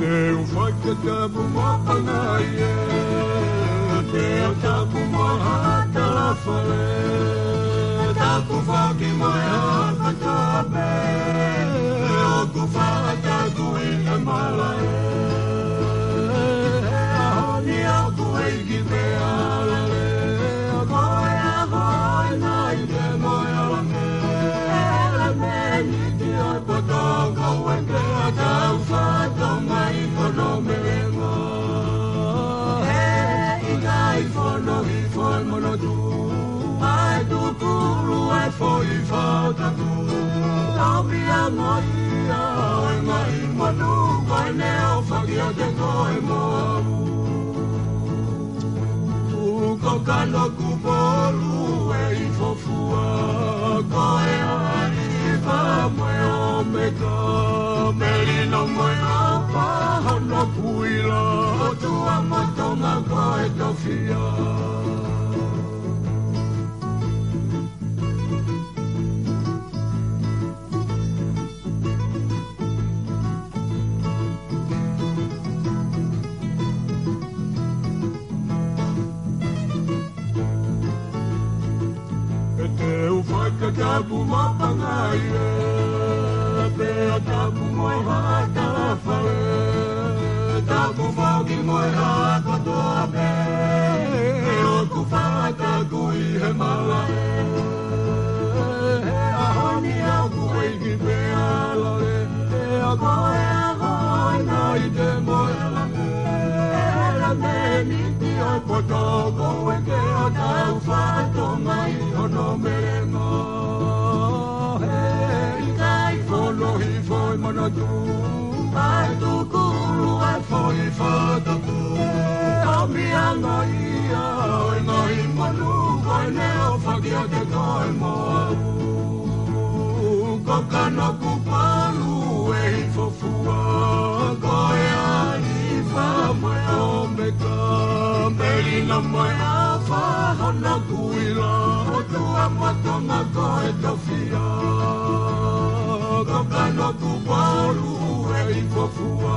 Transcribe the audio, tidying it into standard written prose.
Teu fai que tabu mapanaie, teu tabu mohata la fale, tabu faki moya katabe, oku fata kui emalae, ahoni oku eigi bealale, okoya hoi na ide moya lame, elame niti oi potongo wende atau fato mai kono melenga, ingai fono hi foi mono tu, ai tu kuru ai foi falta tu, tabi amoia, oi mai manu, vai neo fagia te koi moamu, kokano kupolu e fofua, koe ai fa moe omeka, melino moe apa hono puila, o tua matoma koe tofia. Tabu mapanaie, pea tabu moi hata la fale, tabu fogi moi hata toape, oku fata kui he malae, ahoni aku eigi bealale, koe ahoi na ite moi lame, elame niti oi potoko eke o tau fato mai hono merenga. Hi foi mono tu, ai tu kuru ai foi fata tu, ami angaia, oi ngai manu, oi neo fagia te koi moamu, kokano kupalu e hi fofua, koe ai fa moe omeka, melina moe afa hona kuila, o tua matoma koe tofia. Kokano tu palu e i fofua.